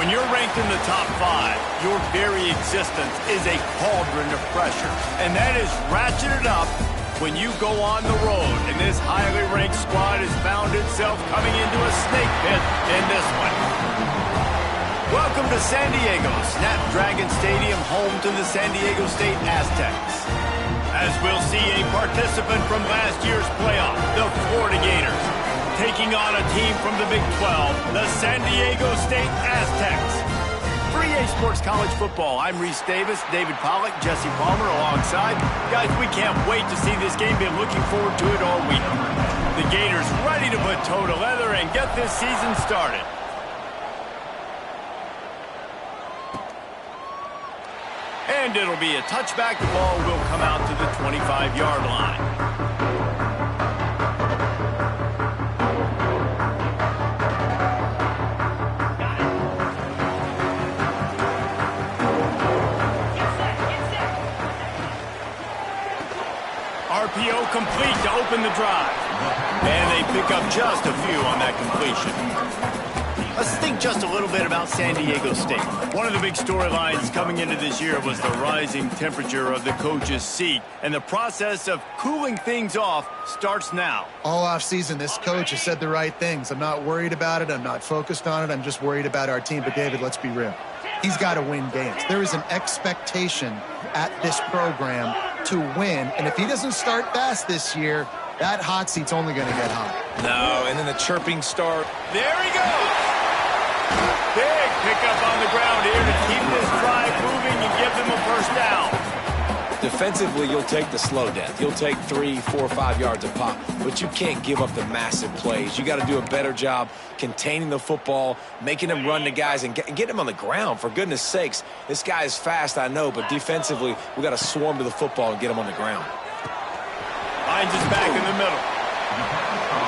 When you're ranked in the top 5, your very existence is a cauldron of pressure. And that is ratcheted up when you go on the road. And this highly ranked squad has found itself coming into a snake pit in this one. Welcome to San Diego, Snapdragon Stadium, home to the San Diego State Aztecs. As we'll see a participant from last year's playoff, the Florida Gators, taking on a team from the Big 12, the San Diego State Aztecs. For EA Sports College Football, I'm Reese Davis, David Pollack, Jesse Palmer alongside. Guys, we can't wait to see this game. Been looking forward to it all week. The Gators ready to put toe to leather and get this season started. And it'll be a touchback. The ball will come out to the 25-yard line. RPO complete to open the drive. And they pick up just a few on that completion. Let's think just a little bit about San Diego State. One of the big storylines coming into this year was the rising temperature of the coach's seat. And the process of cooling things off starts now. All offseason, this coach has said the right things. I'm not worried about it. I'm not focused on it. I'm just worried about our team. But, David, let's be real. He's got to win games. There is an expectation at this program to win. And if he doesn't start fast this year, that hot seat's only going to get hot. No, and then the chirping start. There he goes. Big pickup on the ground here to keep this drive moving and give them a first down. Defensively, you'll take the slow death. You'll take 3, 4, 5 yards a pop, but you can't give up the massive plays. You got to do a better job containing the football, making them run to guys, and get them on the ground, for goodness sakes. This guy is fast, I know, but defensively, we got to swarm to the football and get him on the ground. Finds his back in the middle.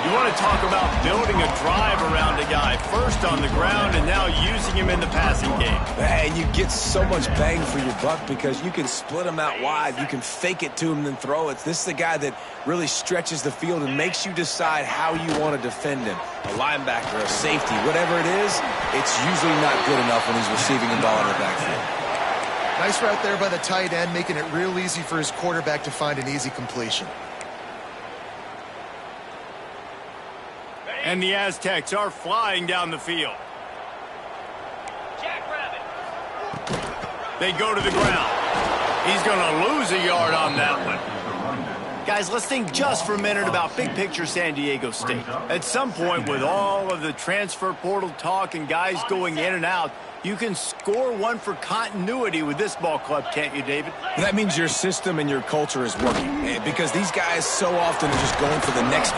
You want to talk about building a drive around a guy, first on the ground and now using him in the passing game. And you get so much bang for your buck because you can split him out wide. You can fake it to him and then throw it. This is the guy that really stretches the field and makes you decide how you want to defend him. A linebacker, a safety, whatever it is, it's usually not good enough when he's receiving the ball in the backfield. Nice route there by the tight end, making it real easy for his quarterback to find an easy completion. And the Aztecs are flying down the field. They go to the ground. He's going to lose a yard on that one. Guys, let's think just for a minute about big picture San Diego State. At some point, with all of the transfer portal talk and guys going in and out, you can score one for continuity with this ball club, can't you, David? That means your system and your culture is working, because these guys so often are just going for the next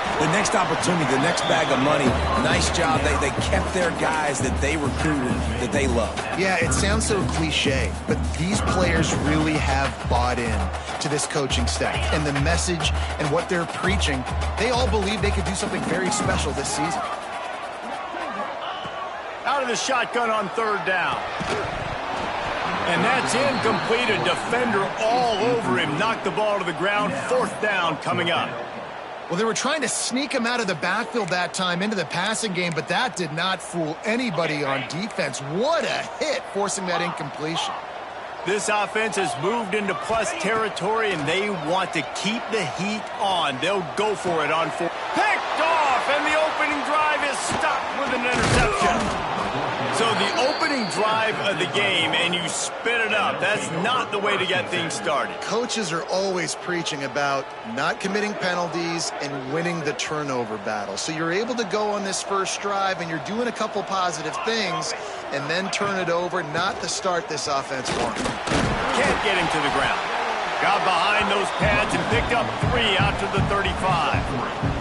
opportunity, the next bag of money. Nice job. They kept their guys that they recruited, that they love. Yeah, it sounds so cliche, but these players really have bought in to this coaching staff and the message and what they're preaching. They all believe they could do something very special this season. Out of the shotgun on third down. And that's incomplete. A defender all over him. Knocked the ball to the ground. Fourth down coming up. Well, they were trying to sneak him out of the backfield that time into the passing game, but that did not fool anybody on defense. What a hit, forcing that incompletion. This offense has moved into plus territory, and they want to keep the heat on. They'll go for it on fourth. Picked off, and the opening drive is stopped with an interception. So the opening drive of the game, and you spit it up. That's not the way to get things started. Coaches are always preaching about not committing penalties and winning the turnover battle. So you're able to go on this first drive, and you're doing a couple positive things, and then turn it over, not the start this offense wants. Can't get him to the ground. Got behind those pads and picked up 3 out to the 35.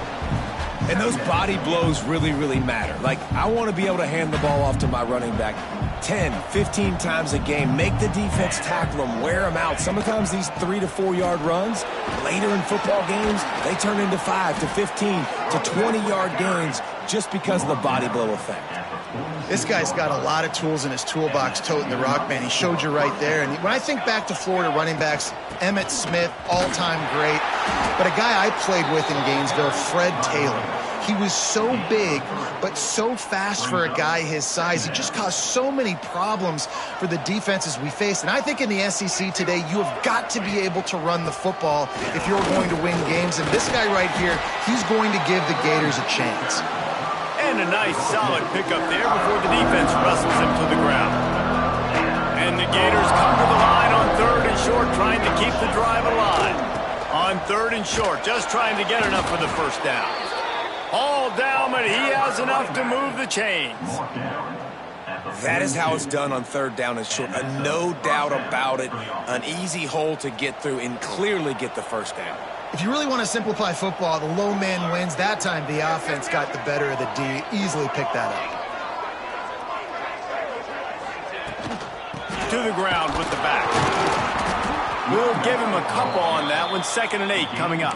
And those body blows really, really matter. Like, I want to be able to hand the ball off to my running back 10, 15 times a game. Make the defense tackle them, wear them out. Sometimes these 3 to 4 yard runs, later in football games, they turn into 5 to 15 to 20 yard gains just because of the body blow effect. This guy's got a lot of tools in his toolbox, toting the rock, man. He showed you right there. And when I think back to Florida running backs, Emmitt Smith, all-time great. But a guy I played with in Gainesville, Fred Taylor. He was so big, but so fast for a guy his size. He just caused so many problems for the defenses we faced. And I think in the SEC today, you have got to be able to run the football if you're going to win games. And this guy right here, he's going to give the Gators a chance. And a nice solid pickup there before the defense wrestles him to the ground. And the Gators come to the line on 3rd and short, trying to keep the drive alive. On 3rd and short, just trying to get enough for the first down. All down, but he has enough to move the chains. That is how it's done on 3rd down and short. No doubt about it. An easy hole to get through and clearly get the first down. If you really want to simplify football, the low man wins. That time the offense got the better of the D. Easily picked that up. To the ground with the back. We'll give him a couple on that one. 2nd and 8 coming up.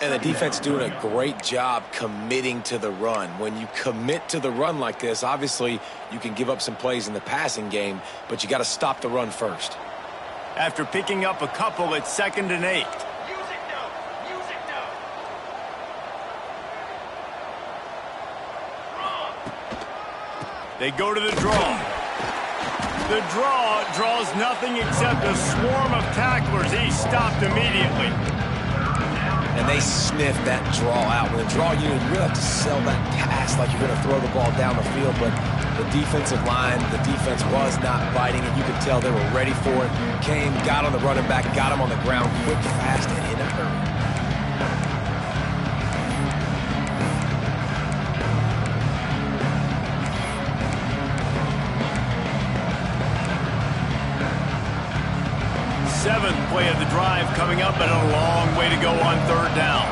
And the defense doing a great job committing to the run. When you commit to the run like this, obviously you can give up some plays in the passing game, but you got to stop the run first. After picking up a couple, it's 2nd and 8. They go to the draw. The draw draws nothing except a swarm of tacklers. He's stopped immediately. And they sniff that draw out. With a draw unit, you really have to sell that pass like you're going to throw the ball down the field. But the defensive line, the defense was not biting it. You could tell they were ready for it. Came, got on the running back, got him on the ground quick, fast, and in a hurry. Seventh play of the drive coming up, but a long way to go on 3rd down.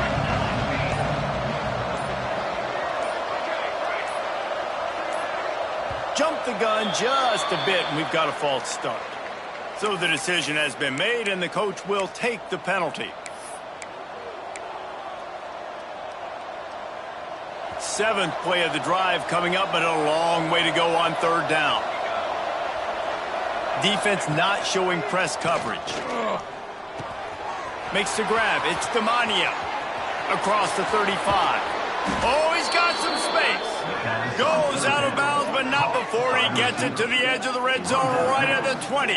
Jump the gun just a bit, and we've got a false start. So the decision has been made, and the coach will take the penalty. 7th play of the drive coming up, but a long way to go on 3rd down. Defense not showing press coverage. Makes the grab. It's Demania across the 35. Oh, he's got some space. Goes out of bounds, but not before he gets it to the edge of the red zone right at the 20.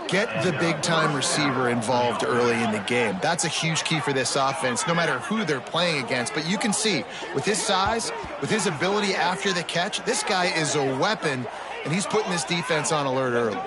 Get the big-time receiver involved early in the game. That's a huge key for this offense, no matter who they're playing against. But you can see, with his size, with his ability after the catch, this guy is a weapon, and he's putting this defense on alert early.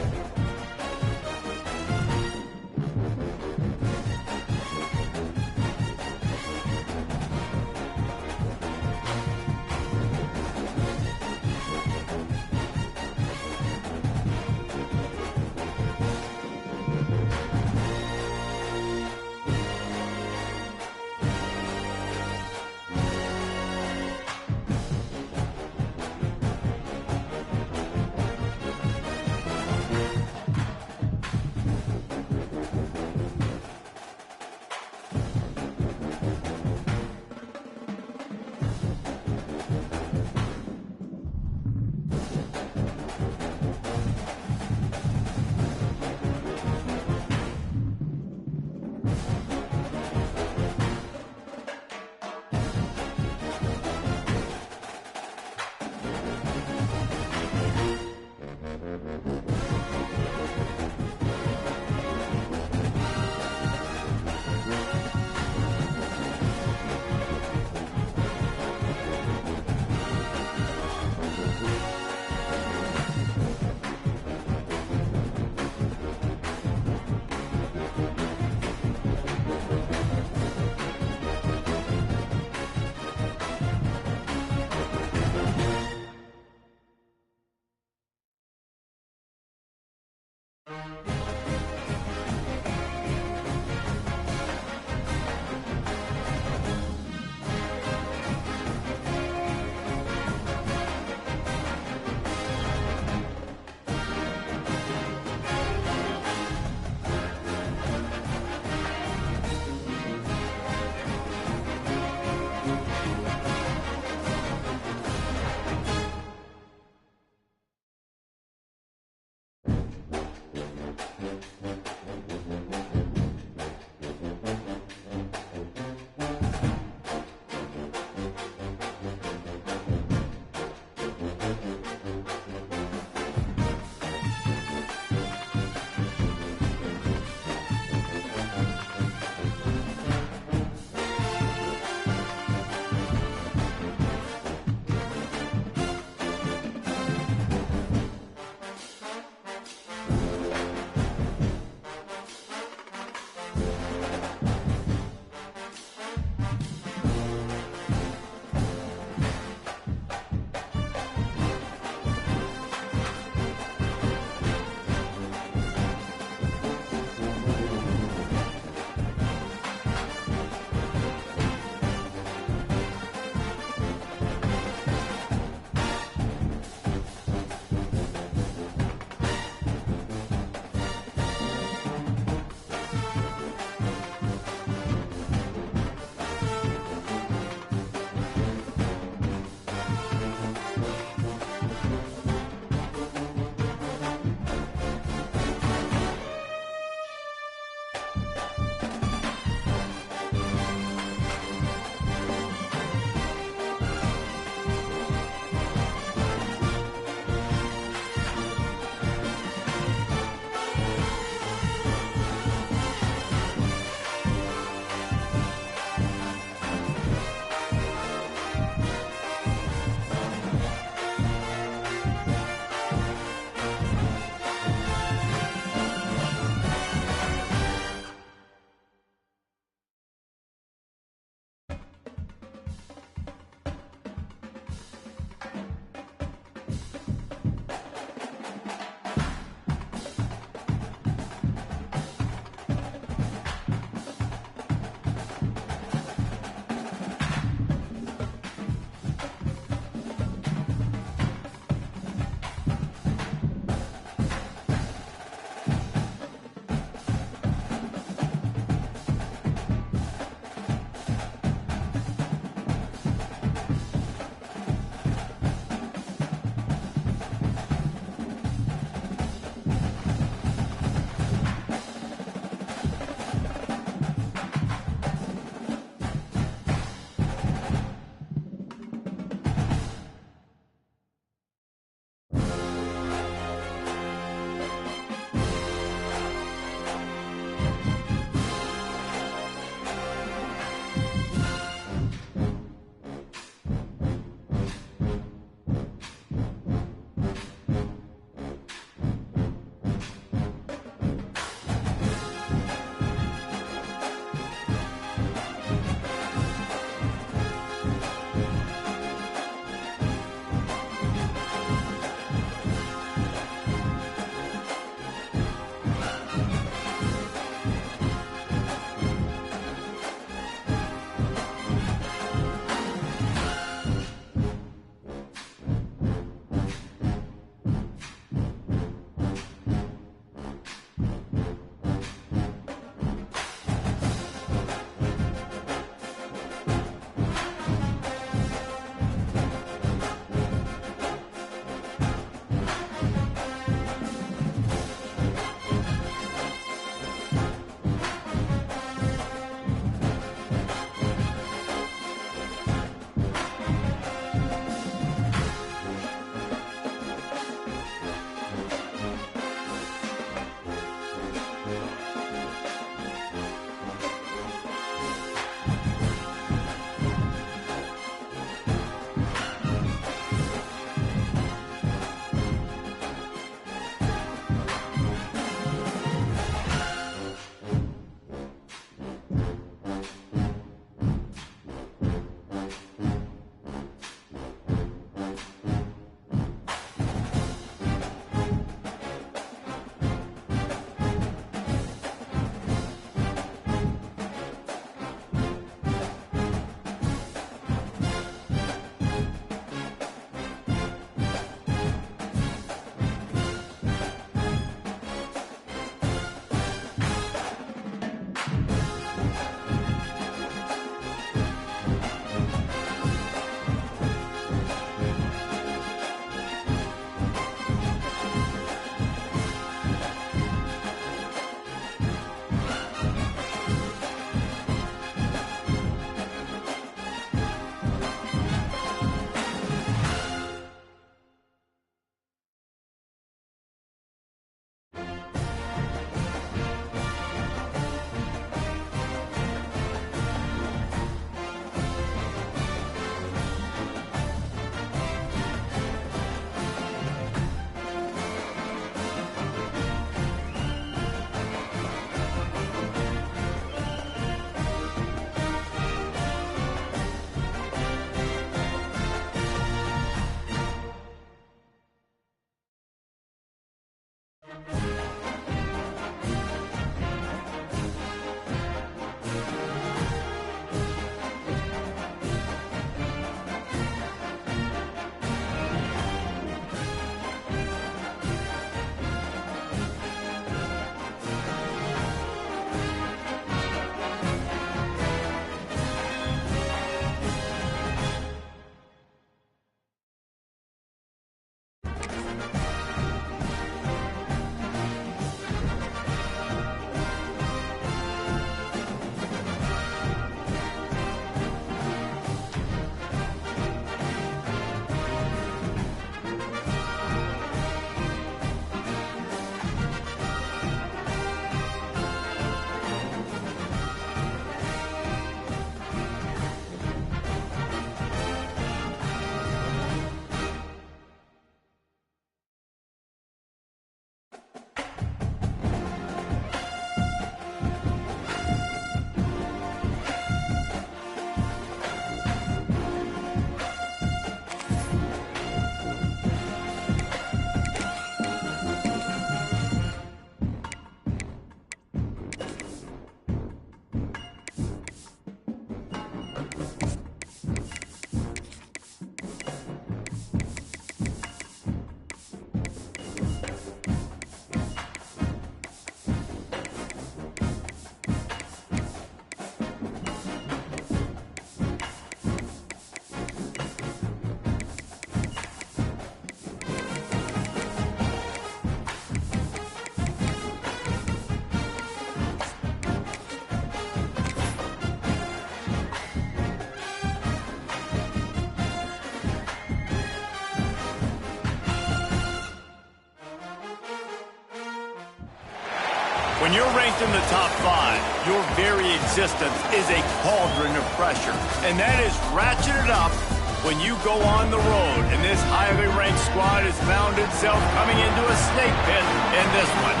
When you're ranked in the top 5, your very existence is a cauldron of pressure. And that is ratcheted up when you go on the road. And this highly ranked squad has found itself coming into a snake pit in this one.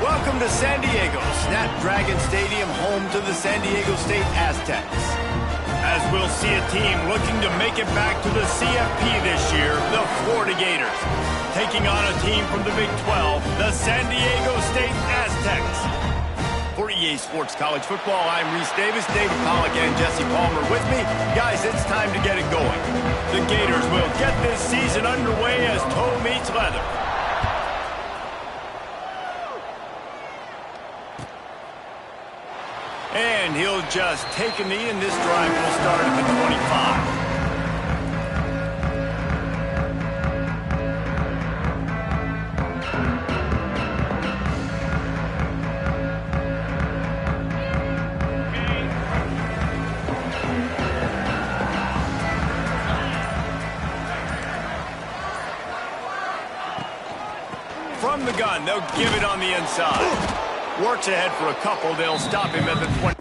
Welcome to San Diego, Snapdragon Stadium, home to the San Diego State Aztecs. As we'll see a team looking to make it back to the CFP this year, the Florida Gators. Taking on a team from the Big 12, the San Diego State Aztecs. For EA Sports College Football, I'm Reese Davis, David Pollack, and Jesse Palmer with me. Guys, it's time to get it going. The Gators will get this season underway as toe meets leather. And he'll just take a knee, and this drive will start at the 25. From the gun, they'll give it on the inside. Works ahead for a couple. They'll stop him at the 20.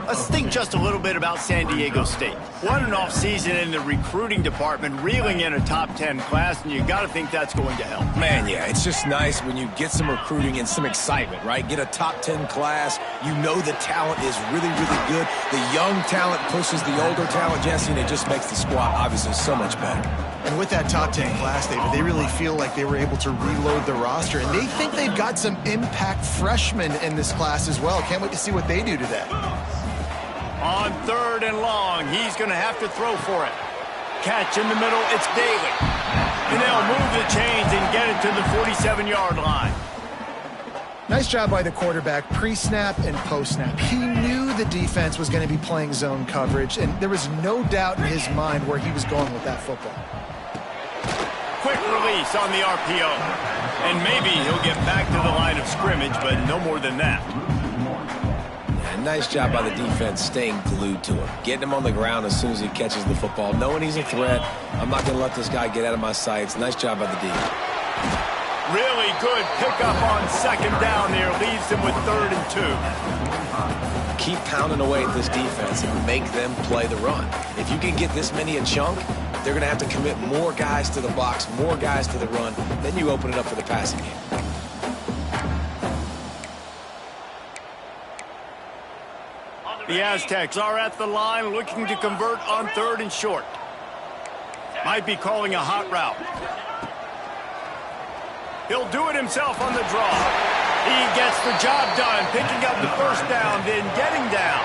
Let's think just a little bit about San Diego State. What an offseason in the recruiting department, reeling in a top 10 class, and you got to think that's going to help. Man, yeah, it's just nice when you get some recruiting and some excitement, right? Get a top 10 class. You know the talent is really, really good. The young talent pushes the older talent, Jesse, and it just makes the squad obviously so much better. And with that top 10 class, David, they really feel like they were able to reload the roster, and they think they've got some impact freshmen in this class as well. Can't wait to see what they do today. On 3rd and long, he's going to have to throw for it. Catch in the middle, it's Daly. And they'll move the chains and get it to the 47-yard line. Nice job by the quarterback, pre-snap and post-snap. He knew the defense was going to be playing zone coverage, and there was no doubt in his mind where he was going with that football. Quick release on the RPO. And maybe he'll get back to the line of scrimmage, but no more than that. Nice job by the defense staying glued to him. Getting him on the ground as soon as he catches the football. Knowing he's a threat. I'm not going to let this guy get out of my sights. Nice job by the D. Really good pickup on 2nd down there. Leaves them with 3rd and 2. Keep pounding away at this defense and make them play the run. If you can get this many a chunk, they're going to have to commit more guys to the box, more guys to the run. Then you open it up for the passing game. The Aztecs are at the line looking to convert on 3rd and short. Might be calling a hot route. He'll do it himself on the draw. He gets the job done, picking up the 1st down, then getting down.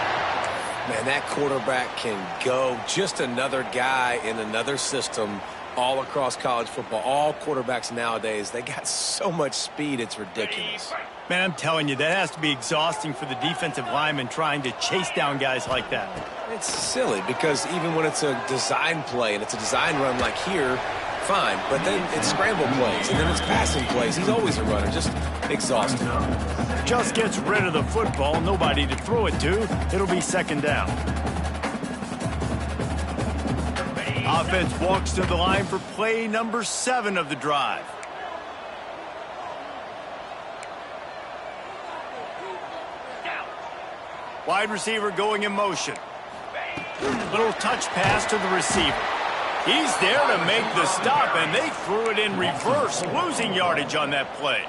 Man, that quarterback can go. Just another guy in another system all across college football. All quarterbacks nowadays, they got so much speed, it's ridiculous. Man, I'm telling you, that has to be exhausting for the defensive lineman trying to chase down guys like that. It's silly because even when it's a design play and it's a design run like here, fine. But then it's scramble plays and then it's passing plays. He's always a runner, just exhausting. Just gets rid of the football, nobody to throw it to. It'll be 2nd down. Offense walks to the line for play number 7 of the drive. Wide receiver going in motion. Little touch pass to the receiver. He's there to make the stop, and they threw it in reverse, losing yardage on that play.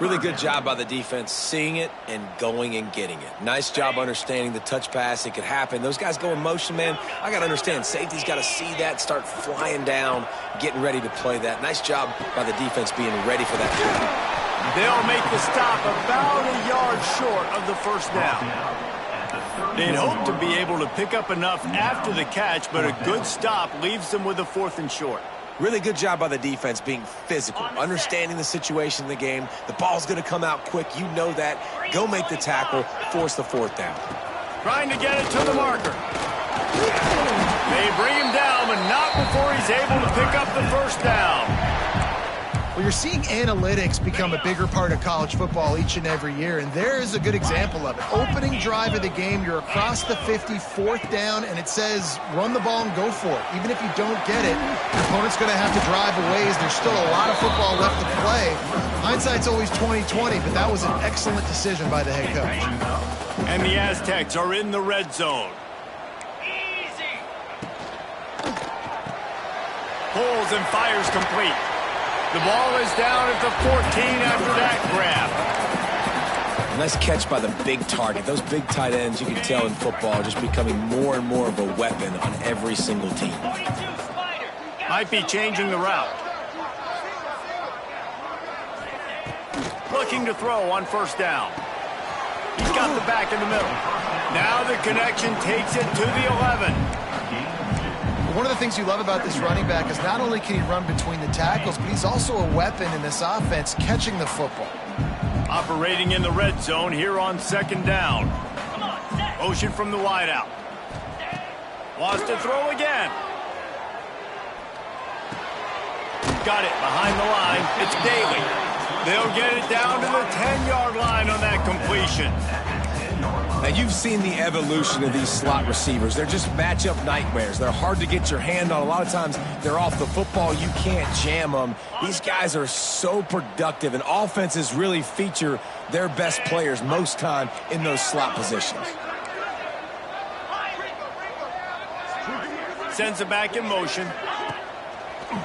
Really good job by the defense, seeing it and going and getting it. Nice job understanding the touch pass. It could happen. Those guys go in motion, man. I got to understand, safety's got to see that, start flying down, getting ready to play that. Nice job by the defense being ready for that play. They'll make the stop about a yard short of the 1st down. They'd hope to be able to pick up enough after the catch, but a good stop leaves them with a 4th and short. Really good job by the defense being physical, understanding the situation in the game. The ball's going to come out quick. You know that. Go make the tackle, force the 4th down. Trying to get it to the marker. They bring him down, but not before he's able to pick up the 1st down. Well, you're seeing analytics become a bigger part of college football each and every year, and there is a good example of it. Opening drive of the game, you're across the 50, 4th down, and it says run the ball and go for it. Even if you don't get it, your opponent's going to have to drive a ways. There's still a lot of football left to play. Hindsight's always 20/20, but that was an excellent decision by the head coach. And the Aztecs are in the red zone. Pulls and fires complete. The ball is down at the 14 after that grab. Nice catch by the big target. Those big tight ends, you can tell in football, are just becoming more and more of a weapon on every single team. Might be changing the route. Looking to throw on 1st down. He's got the back in the middle. Now the connection takes it to the 11. One of the things you love about this running back is not only can he run between the tackles, but he's also a weapon in this offense catching the football. Operating in the red zone here on 2nd down. Motion from the wideout. Wants to throw again. Got it behind the line. It's Daly. They'll get it down to the 10-yard line on that completion. Now, you've seen the evolution of these slot receivers. They're just matchup nightmares. They're hard to get your hand on. A lot of times, they're off the football. You can't jam them. These guys are so productive, and offenses really feature their best players most time in those slot positions. Sends it back in motion.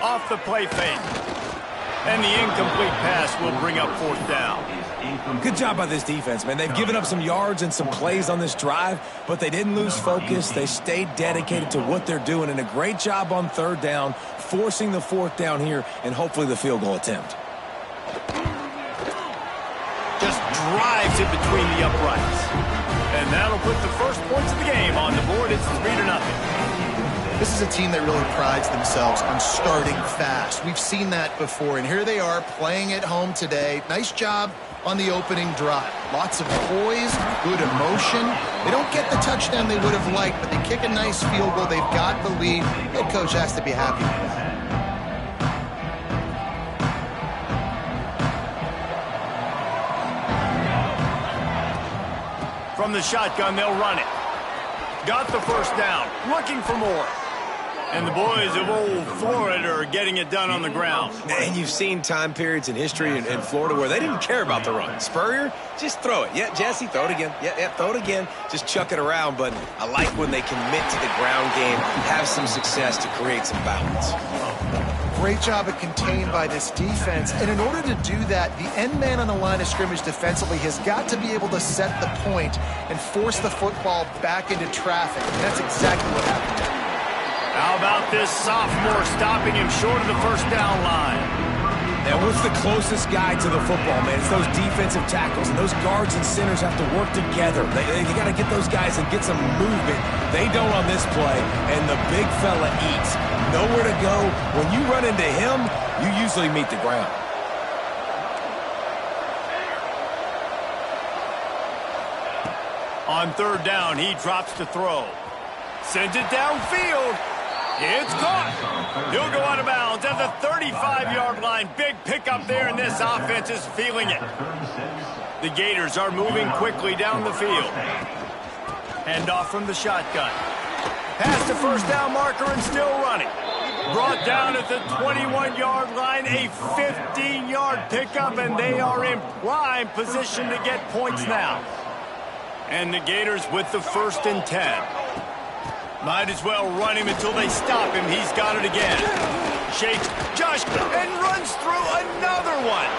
Off the play fake. And the incomplete pass will bring up 4th down. Good job by this defense, man. They've given up some yards and some plays on this drive, but they didn't lose focus. They stayed dedicated to what they're doing, and a great job on 3rd down, forcing the 4th down here, and hopefully the field goal attempt. Just drives it between the uprights. And that'll put the first points of the game on the board. It's 3-0. This is a team that really prides themselves on starting fast. We've seen that before, and here they are playing at home today. Nice job on the opening drive. Lots of poise, good emotion. They don't get the touchdown they would have liked, but they kick a nice field goal. They've got the lead. Head coach has to be happy with that. From the shotgun, they'll run it. Got the 1st down. Looking for more. And the boys of old Florida are getting it done on the ground. And you've seen time periods in history in Florida where they didn't care about the run. Spurrier, just throw it. Yeah, Jesse, throw it again. Yeah, throw it again. Just chuck it around. But I like when they commit to the ground game, have some success to create some balance. Great job of contained by this defense. And in order to do that, the end man on the line of scrimmage defensively has got to be able to set the point and force the football back into traffic. And that's exactly what happened. How about this sophomore stopping him short of the 1st down line? Now, what's the closest guy to the football, man? It's those defensive tackles, and those guards and centers have to work together. They got to get those guys and get some movement. They don't on this play, and the big fella eats. Nowhere to go. When you run into him, you usually meet the ground. On 3rd down, he drops to throw. Sends it downfield. It's caught. He'll go out of bounds at the 35-yard line. Big pickup there, and this offense is feeling it. The Gators are moving quickly down the field. Hand off from the shotgun. Past the 1st down marker and still running. Brought down at the 21-yard line, a 15-yard pickup, and they are in prime position to get points now. And the Gators with the 1st and 10. Might as well run him until they stop him. He's got it again. Shakes just and runs through another one.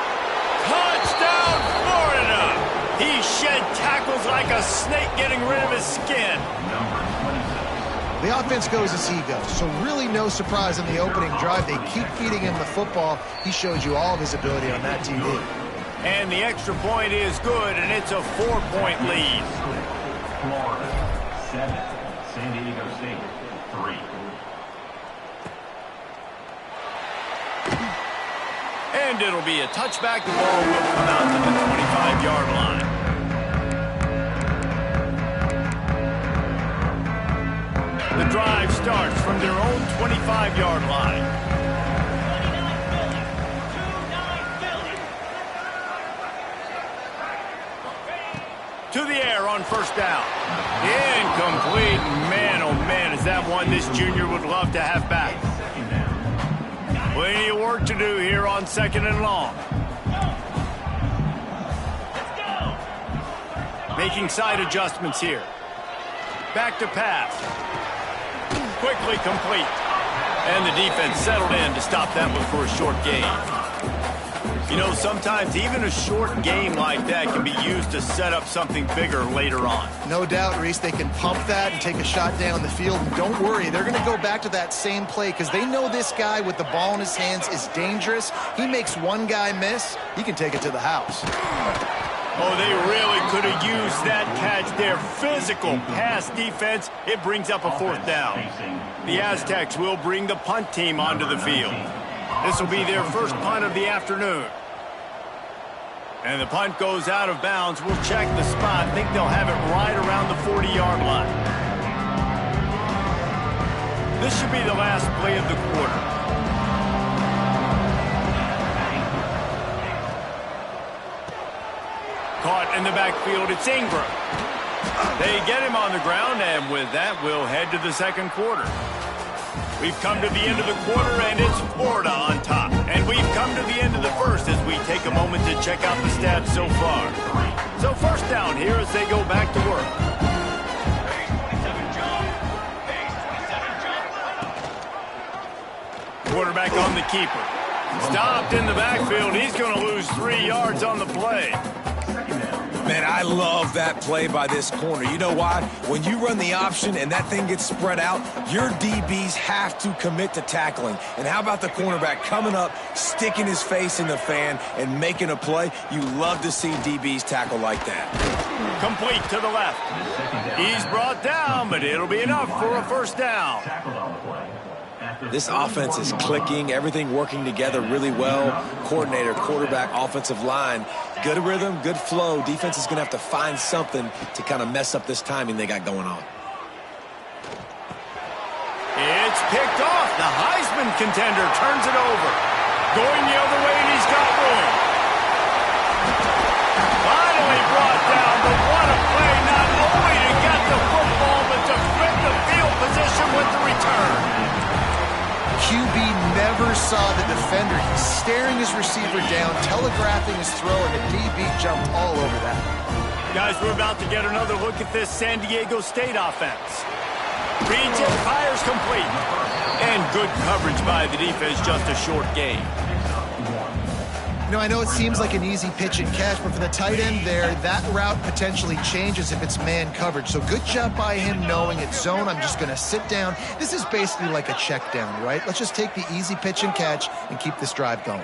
Touchdown, Florida! He shed tackles like a snake getting rid of his skin. The offense goes as he goes, so really no surprise in the opening drive. They keep feeding him the football. He showed you all of his ability on that TD. And the extra point is good, and it's a 4-point lead. Florida, 7. San Diego State, 3. And it'll be a touchback. The ball will come out to the 25-yard line. The drive starts from their own 25-yard line. to the air on first down. Incomplete. Man, oh man, is that one this junior would love to have back. Plenty of work to do here on 2nd and long. Making side adjustments here. Back to pass. Quickly complete. And the defense settled in to stop that one for a short gain. You know, sometimes even a short game like that can be used to set up something bigger later on. No doubt, Reese, they can pump that and take a shot down the field. And don't worry, they're going to go back to that same play because they know this guy with the ball in his hands is dangerous. He makes one guy miss, he can take it to the house. Oh, they really could have used that catch there. Physical pass defense. It brings up a 4th down. The Aztecs will bring the punt team onto the field. This will be their first punt of the afternoon. And the punt goes out of bounds. We'll check the spot. I think they'll have it right around the 40-yard line. This should be the last play of the quarter. Caught in the backfield, it's Ingram. They get him on the ground, and with that, we'll head to the second quarter. We've come to the end of the quarter, and it's Florida on top. And we've come to the end of the first as we take a moment to check out the stats so far. So first down here as they go back to work. Quarterback on the keeper. Stopped in the backfield. He's going to lose 3 yards on the play. Man, I love that play by this corner. You know why? When you run the option and that thing gets spread out, your DBs have to commit to tackling. And how about the cornerback coming up, sticking his face in the fan, and making a play? You love to see DBs tackle like that. Complete to the left. He's brought down, but it'll be enough for a first down. This offense is clicking, everything working together really well. Coordinator, quarterback, offensive line. Good rhythm, good flow. Defense is going to have to find something to kind of mess up this timing they got going on. It's picked off. The Heisman contender turns it over. Going the other way, and he's got room. Finally brought down, but what a play. Not only to get the football, but to flip the field position with the return. QB never saw the defender. He's staring his receiver down, telegraphing his throw, and the DB jumped all over that. Guys, we're about to get another look at this San Diego State offense. Reads it, fires complete. And good coverage by the defense, just a short gain. You know, I know it seems like an easy pitch and catch, but for the tight end there, that route potentially changes if it's man coverage. So good job by him knowing it's zone. I'm just going to sit down. This is basically like a check down, right? Let's just take the easy pitch and catch and keep this drive going.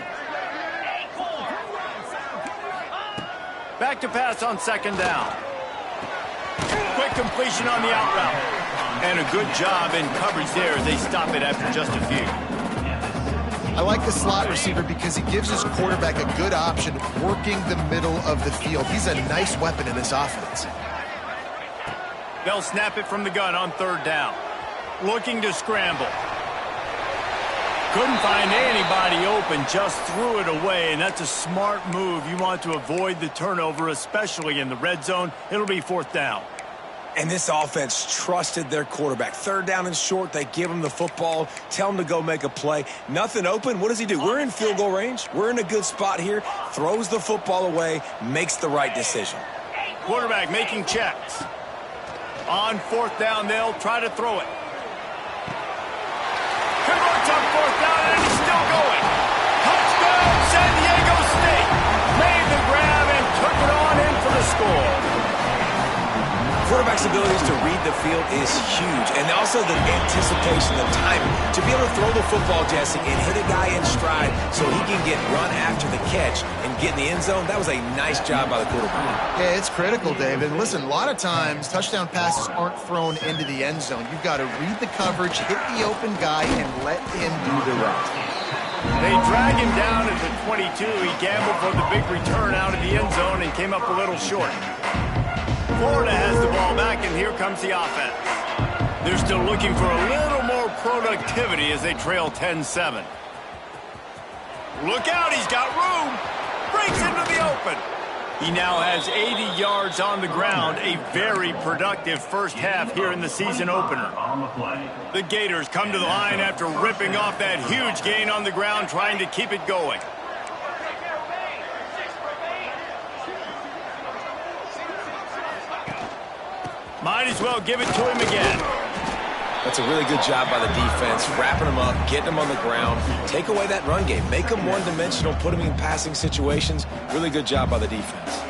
Back to pass on 2nd down. Quick completion on the out route. And a good job in coverage there as they stop it after just a few. I like the slot receiver because he gives his quarterback a good option working the middle of the field. He's a nice weapon in this offense. They'll snap it from the gun on 3rd down. Looking to scramble. Couldn't find anybody open, just threw it away, and that's a smart move. You want to avoid the turnover, especially in the red zone. It'll be 4th down. And this offense trusted their quarterback. 3rd down and short, they give him the football, tell him to go make a play. Nothing open. What does he do? We're in field goal range. We're in a good spot here. Throws the football away, makes the right decision. Quarterback making checks. On 4th down, they'll try to throw it. Converts on 4th down, and he's still going. Touchdown, San Diego State. Made the grab and took it on in for the score. Quarterback's abilities to read the field is huge, and also the anticipation, the timing. To be able to throw the football, Jesse, and hit a guy in stride so he can get run after the catch and get in the end zone, that was a nice job by the quarterback. Yeah, it's critical, David. And listen, a lot of times touchdown passes aren't thrown into the end zone. You've got to read the coverage, hit the open guy, and let him do the rest. They drag him down at the 22. He gambled for the big return out of the end zone and came up a little short. Florida has the ball back, and here comes the offense. They're still looking for a little more productivity as they trail 10-7. Look out, he's got room. Breaks into the open. He now has 80 yards on the ground, a very productive first half here in the season opener. The Gators come to the line after ripping off that huge gain on the ground, trying to keep it going. Might as well give it to him again. That's a really good job by the defense, wrapping them up, getting them on the ground. Take away that run game. Make them one-dimensional, put them in passing situations. Really good job by the defense.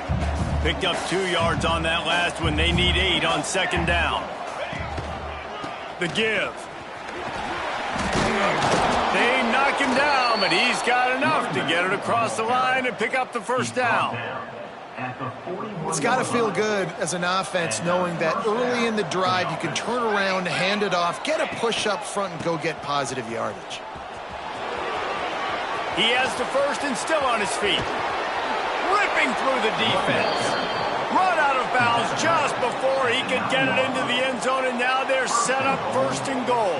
Picked up 2 yards on that last one. They need 8 on second down. The give. They knock him down, but he's got enough to get it across the line and pick up the first down. It's got to feel good as an offense knowing that early in the drive you can turn around, hand it off, get a push up front, and go get positive yardage. He has the first and still on his feet. Ripping through the defense. Run out of bounds just before he could get it into the end zone, and now they're set up first and goal.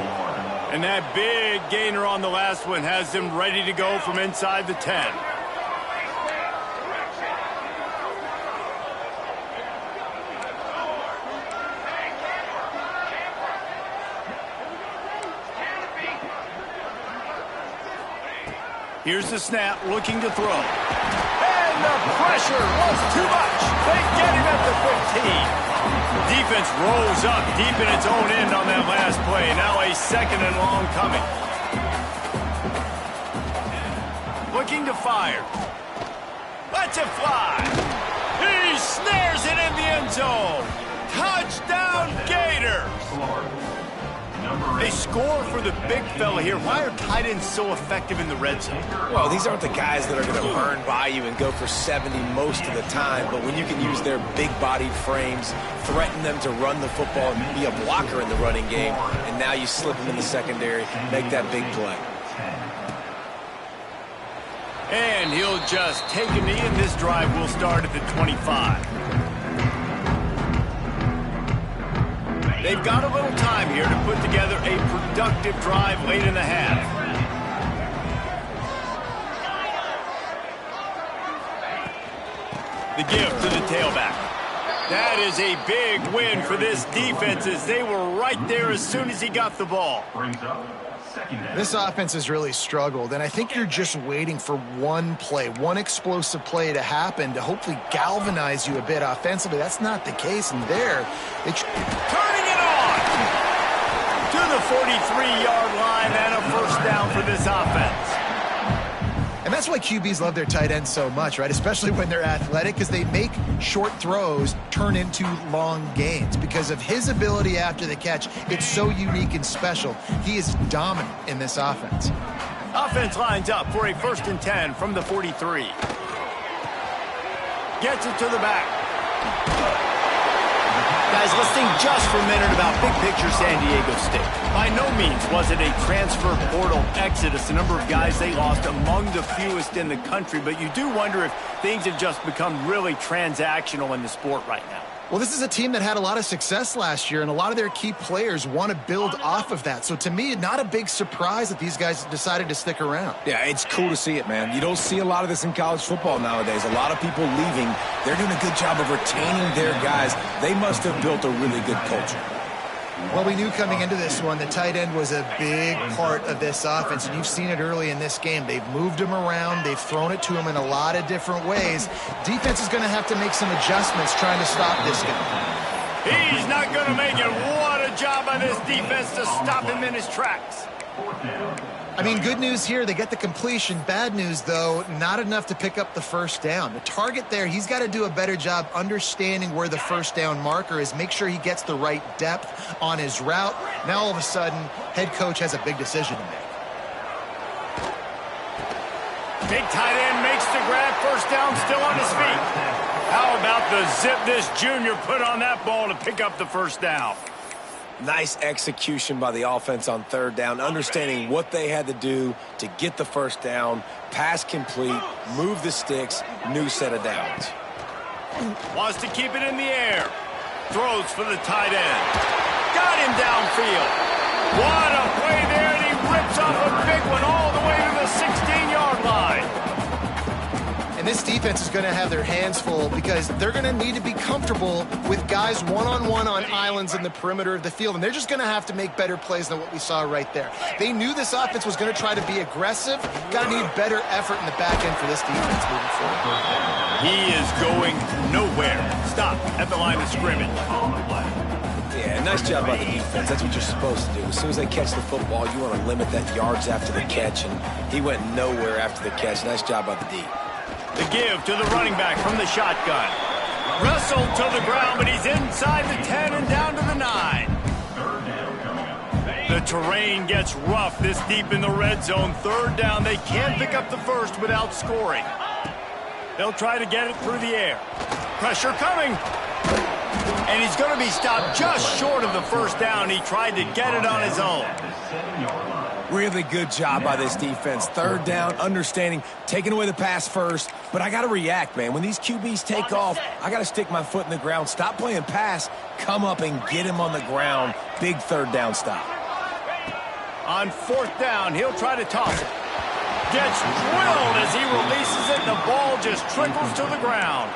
And that big gainer on the last one has them ready to go from inside the 10. Here's the snap, looking to throw. And the pressure was too much. They get him at the 15. Defense rolls up deep in its own end on that last play. Now a second and long coming. Looking to fire. Lets it fly. He snares it in the end zone. Touchdown, Gators. They score for the big fella here. Why are tight ends so effective in the red zone? Well, these aren't the guys that are going to burn by you and go for 70 most of the time, but when you can use their big-bodied frames, threaten them to run the football and be a blocker in the running game, and now you slip them in the secondary, make that big play. And he'll just take a knee, and this drive will start at the 25. They've got a little time here to put together a productive drive late in the half. The give to the tailback. That is a big win for this defense as they were right there as soon as he got the ball. This offense has really struggled, and I think you're just waiting for one play, one explosive play to happen to hopefully galvanize you a bit offensively. That's not the case, and there, turning it on to the 43-yard line and a first down for this offense. And that's why QBs love their tight ends so much, right? Especially when they're athletic, because they make short throws turn into long gains. Because of his ability after the catch, it's so unique and special. He is dominant in this offense. Offense lines up for a 1st and 10 from the 43. Gets it to the back. Guys, let's think just for a minute about big picture San Diego State. By no means was it a transfer portal exodus, the number of guys they lost among the fewest in the country, but you do wonder if things have just become really transactional in the sport right now. Well, this is a team that had a lot of success last year, and a lot of their key players want to build off of that. So to me, not a big surprise that these guys decided to stick around. Yeah, it's cool to see it, man. You don't see a lot of this in college football nowadays. A lot of people leaving. They're doing a good job of retaining their guys. They must have built a really good culture. Well, we knew coming into this one the tight end was a big part of this offense, and you've seen it early in this game. They've moved him around. They've thrown it to him in a lot of different ways. Defense is going to have to make some adjustments trying to stop this guy. He's not going to make it. What a job by this defense to stop him in his tracks. I mean, good news here, they get the completion. Bad news, though, not enough to pick up the first down. The target there, he's got to do a better job understanding where the first down marker is, make sure he gets the right depth on his route. Now, all of a sudden, head coach has a big decision to make. Big tight end makes the grab, first down, still on his feet. How about the zip this junior put on that ball to pick up the first down? Nice execution by the offense on third down, understanding what they had to do to get the first down, pass complete, move the sticks, new set of downs. Wants to keep it in the air. Throws for the tight end. Got him downfield. What a play there, and he rips off a big one all the way to the 16-yard line. And this defense is going to have their hands full because they're going to need to be comfortable with guys one-on-one on islands in the perimeter of the field. And they're just going to have to make better plays than what we saw right there. They knew this offense was going to try to be aggressive. Got to need better effort in the back end for this defense moving forward. He is going nowhere. Stop at the line of scrimmage. Yeah, nice job by the defense. That's what you're supposed to do. As soon as they catch the football, you want to limit that yards after the catch, and he went nowhere after the catch. Nice job by the D. The give to the running back from the shotgun. Wrestled to the ground, but he's inside the 10 and down to the 9. The terrain gets rough this deep in the red zone. Third down, they can't pick up the first without scoring. They'll try to get it through the air. Pressure coming. And he's going to be stopped just short of the first down. He tried to get it on his own. Really good job by this defense. Third down, understanding, taking away the pass first. But I got to react, man. When these QBs take off, I got to stick my foot in the ground. Stop playing pass. Come up and get him on the ground. Big third down stop. On fourth down, he'll try to toss it. Gets drilled as he releases it. The ball just trickles to the ground.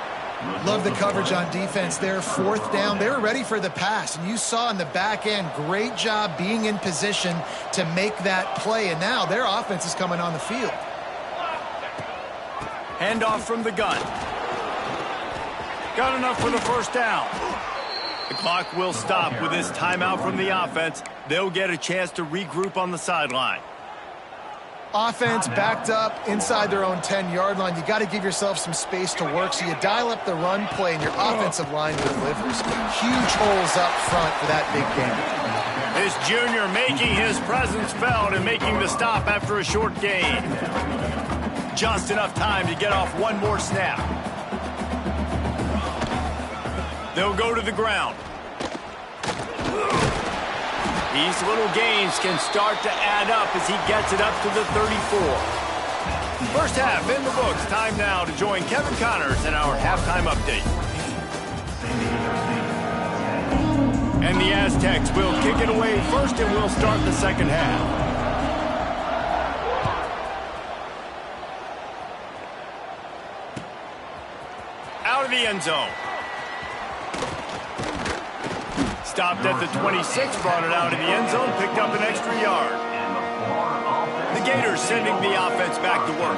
Love the coverage on defense there. Fourth down, they were ready for the pass. And you saw in the back end, great job being in position to make that play. And now their offense is coming on the field. Handoff from the gun. Got enough for the first down. The clock will stop with this timeout from the offense. They'll get a chance to regroup on the sideline. Offense backed up inside their own 10-yard line. You got to give yourself some space to work, so you dial up the run play, and your offensive line delivers. Huge holes up front for that big game. This junior making his presence felt and making the stop after a short gain. Just enough time to get off one more snap. They'll go to the ground. These little gains can start to add up as he gets it up to the 34. First half in the books. Time now to join Kevin Connors in our halftime update. And the Aztecs will kick it away first, and we'll start the second half. Out of the end zone. Stopped at the 26, brought it out of the end zone, picked up an extra yard. The Gators sending the offense back to work.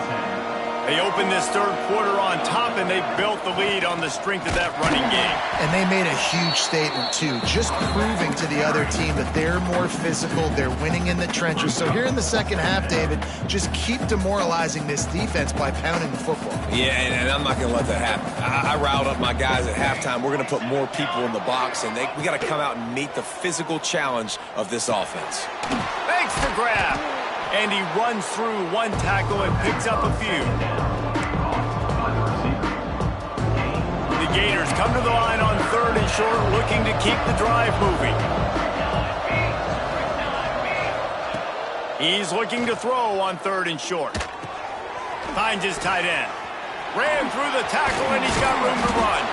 They opened this third quarter on top, and they built the lead on the strength of that running game. And they made a huge statement, too, just proving to the other team that they're more physical, they're winning in the trenches. So here in the second half, David, just keep demoralizing this defense by pounding the football. Yeah, and I'm not going to let that happen. I riled up my guys at halftime. We're going to put more people in the box, and we got to come out and meet the physical challenge of this offense. Thanks to grab. And he runs through one tackle and picks up a few. The Gators come to the line on third and short, looking to keep the drive moving. He's looking to throw on third and short. Finds his tight end. Ran through the tackle, and he's got room to run.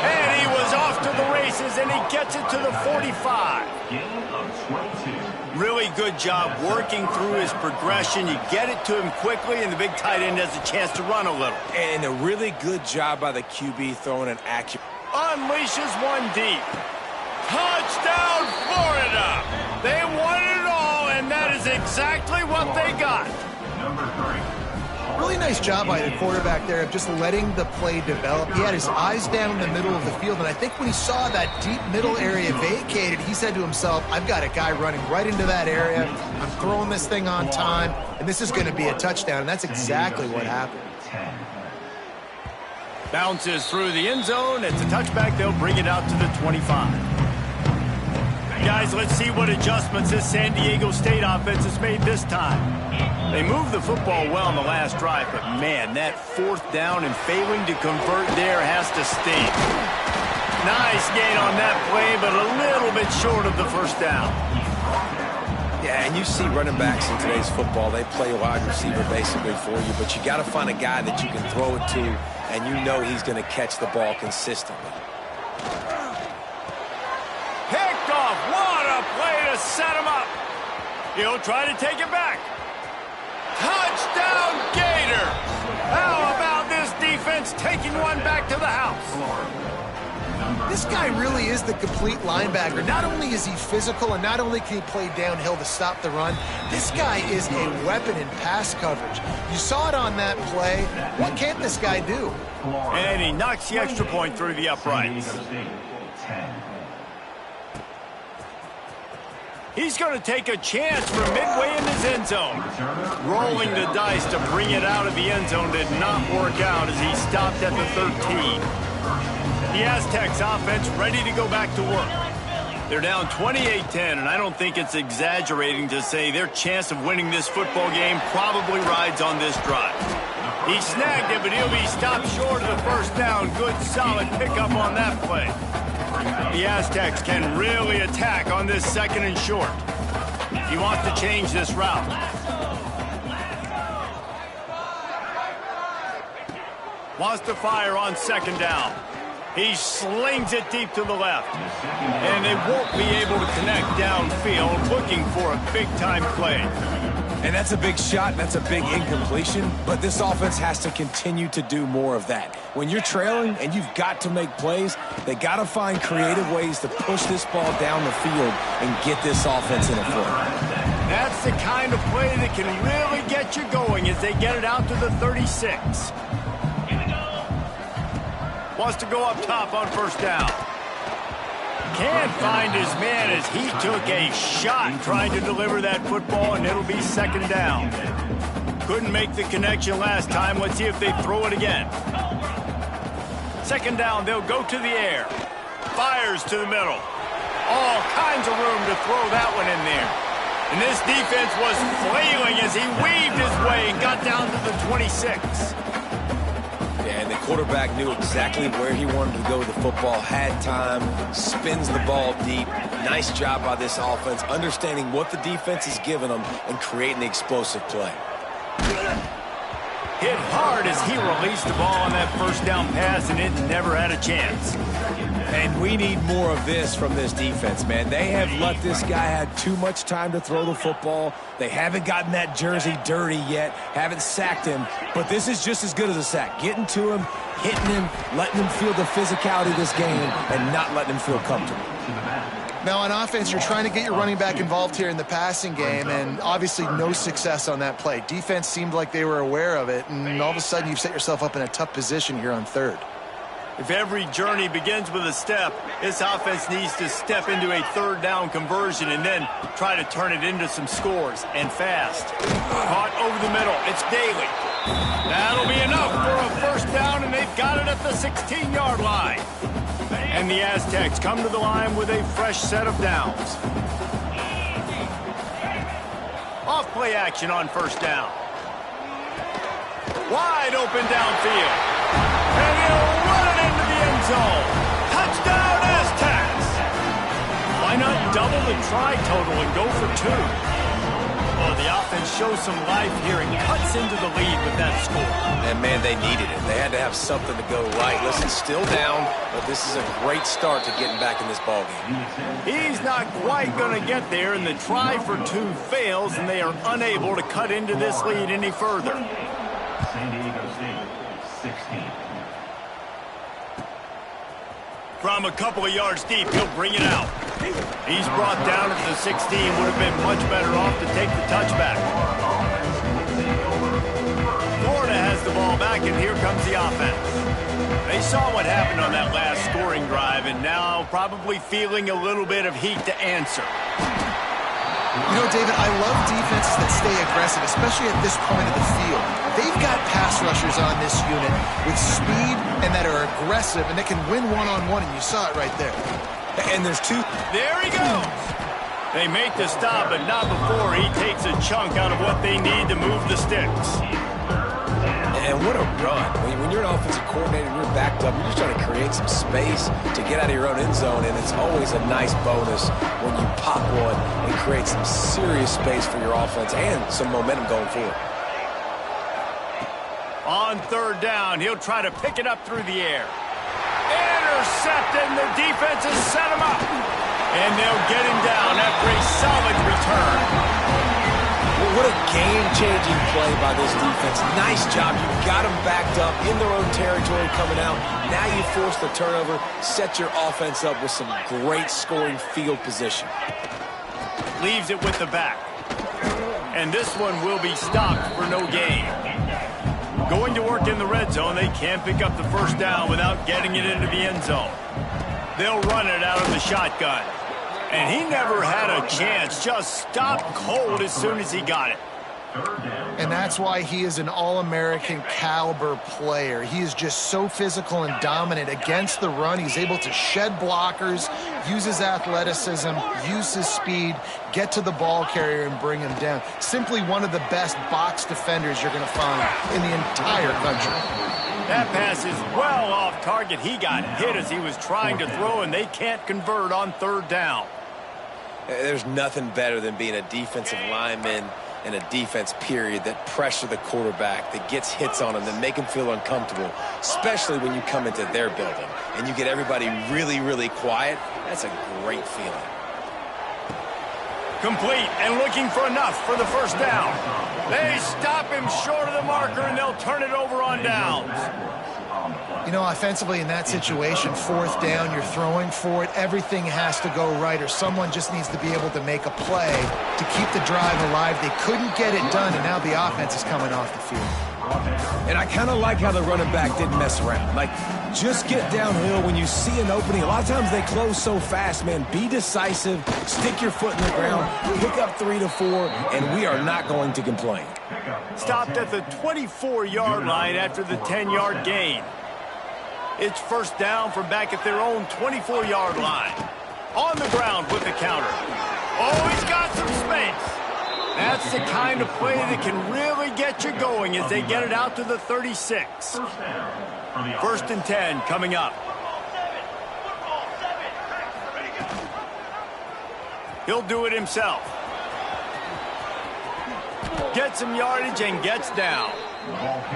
And he was off to the races, and he gets it to the 45. Really good job working through his progression. You get it to him quickly, and the big tight end has a chance to run a little. And a really good job by the QB throwing an accurate. Unleashes one deep. Touchdown, Florida! They won it all, and that is exactly what they got. Number 3. Really nice job by the quarterback there of just letting the play develop. He had his eyes down in the middle of the field, and I think when he saw that deep middle area vacated, he said to himself, I've got a guy running right into that area. I'm throwing this thing on time, and this is going to be a touchdown, and that's exactly what happened. Bounces through the end zone. It's a touchback. They'll bring it out to the 25. Guys, let's see what adjustments this San Diego State offense has made this time. They moved the football well in the last drive, but man, that fourth down and failing to convert there has to sting. Nice gain on that play, but a little bit short of the first down. Yeah, and you see running backs in today's football, they play a wide receiver basically for you, but you got to find a guy that you can throw it to, and you know he's going to catch the ball consistently. Picked off. What a play to set him up. He'll try to take it back. Touchdown, Gators! How about taking one back to the house. This guy really is the complete linebacker. Not only is he physical and not only can he play downhill to stop the run, this guy is a weapon in pass coverage. You saw it on that play. What can't this guy do? And he knocks the extra point through the uprights. He's going to take a chance from midway in his end zone. Rolling the dice to bring it out of the end zone did not work out as he stopped at the 13. The Aztecs offense ready to go back to work. They're down 28-10, and I don't think it's exaggerating to say their chance of winning this football game probably rides on this drive. He snagged it, but he'll be stopped short of the first down. Good, solid pickup on that play. The Aztecs can really attack on this second and short. He wants to change this route. Wants to fire on second down. He slings it deep to the left. And they won't be able to connect downfield, looking for a big-time play. And that's a big shot, that's a big incompletion, but this offense has to continue to do more of that. When you're trailing and you've got to make plays, they got to find creative ways to push this ball down the field and get this offense in a flow. That's the kind of play that can really get you going as they get it out to the 36. Wants to go up top on first down. Can't find his man as he took a shot trying to deliver that football, and it'll be second down. Couldn't make the connection last time. Let's see if they throw it again. Second down, they'll go to the air. Fires to the middle. All kinds of room to throw that one in there. And this defense was flailing as he weaved his way and got down to the 26. And the quarterback knew exactly where he wanted to go with the football, had time, spins the ball deep. Nice job by this offense, understanding what the defense is giving them and creating the explosive play. Hit hard as he released the ball on that first down pass, and it never had a chance. And we need more of this from this defense, man. They have let this guy have too much time to throw the football. They haven't gotten that jersey dirty yet, haven't sacked him, but this is just as good as a sack. Getting to him, hitting him, letting him feel the physicality of this game, and not letting him feel comfortable. Now, on offense, you're trying to get your running back involved here in the passing game, and obviously no success on that play. Defense seemed like they were aware of it, and all of a sudden you've set yourself up in a tough position here on third. If every journey begins with a step, this offense needs to step into a third down conversion and then try to turn it into some scores, and fast. Caught over the middle. It's Daly. That'll be enough for a first down, and they've got it at the 16-yard line. And the Aztecs come to the line with a fresh set of downs. Off play action on first down. Wide open downfield. And he'll run it into the end zone. Touchdown, Aztecs! Why not double the try total and go for two? Well, the offense shows some life here and cuts into the lead with that score. And, man, they needed it. They had to have something to go right. Listen, still down, but this is a great start to getting back in this ballgame. He's not quite going to get there, and the try for two fails, and they are unable to cut into this lead any further. San Diego State, 16. From a couple of yards deep, he'll bring it out. He's brought down at the 16. Would have been much better off to take the touchback. Florida has the ball back, and here comes the offense. They saw what happened on that last scoring drive, and now probably feeling a little bit of heat to answer. You know, David, I love defenses that stay aggressive, especially at this point of the field. They've got pass rushers on this unit with speed and that are aggressive, and they can win one-on-one, and you saw it right there. And there's two. There he goes. They make the stop, but not before he takes a chunk out of what they need to move the sticks. And what a run. When you're an offensive coordinator and you're backed up, you're just trying to create some space to get out of your own end zone, and it's always a nice bonus when you pop one and create some serious space for your offense and some momentum going forward. On third down, he'll try to pick it up through the air. Intercepted, and the defense has set him up. And they'll get him down after a solid return. what a game-changing play by this defense. Nice job. You got them backed up in their own territory coming out. Now you force the turnover, set your offense up with some great scoring field position. Leaves it with the back. And this one will be stopped for no gain. Going to work in the red zone, they can't pick up the first down without getting it into the end zone. They'll run it out of the shotgun. And he never had a chance, just stopped cold as soon as he got it. And that's why he is an All-American caliber player. He is just so physical and dominant against the run. He's able to shed blockers, use his athleticism, use his speed, get to the ball carrier and bring him down. Simply one of the best box defenders you're going to find in the entire country. That pass is well off target. He got hit as he was trying to throw, and they can't convert on third down. There's nothing better than being a defensive lineman and a defense period that pressure the quarterback, that gets hits on him, that make him feel uncomfortable, especially when you come into their building and you get everybody really, really quiet. That's a great feeling. Complete and looking for enough for the first down. They stop him short of the marker, and they'll turn it over on downs. You know, offensively in that situation, fourth down, you're throwing for it. Everything has to go right, or someone just needs to be able to make a play to keep the drive alive. They couldn't get it done, and now the offense is coming off the field. And I kind of like how the running back didn't mess around. Like, just get downhill when you see an opening. A lot of times they close so fast, man. Be decisive, stick your foot in the ground, pick up 3 to 4, and we are not going to complain. Stopped at the 24-yard line after the 10-yard gain. It's first down from back at their own 24-yard line. On the ground with the counter. Oh, he's got some space. That's the kind of play that can really get you going as they get it out to the 36. First and 10 coming up. He'll do it himself. Gets some yardage and gets down.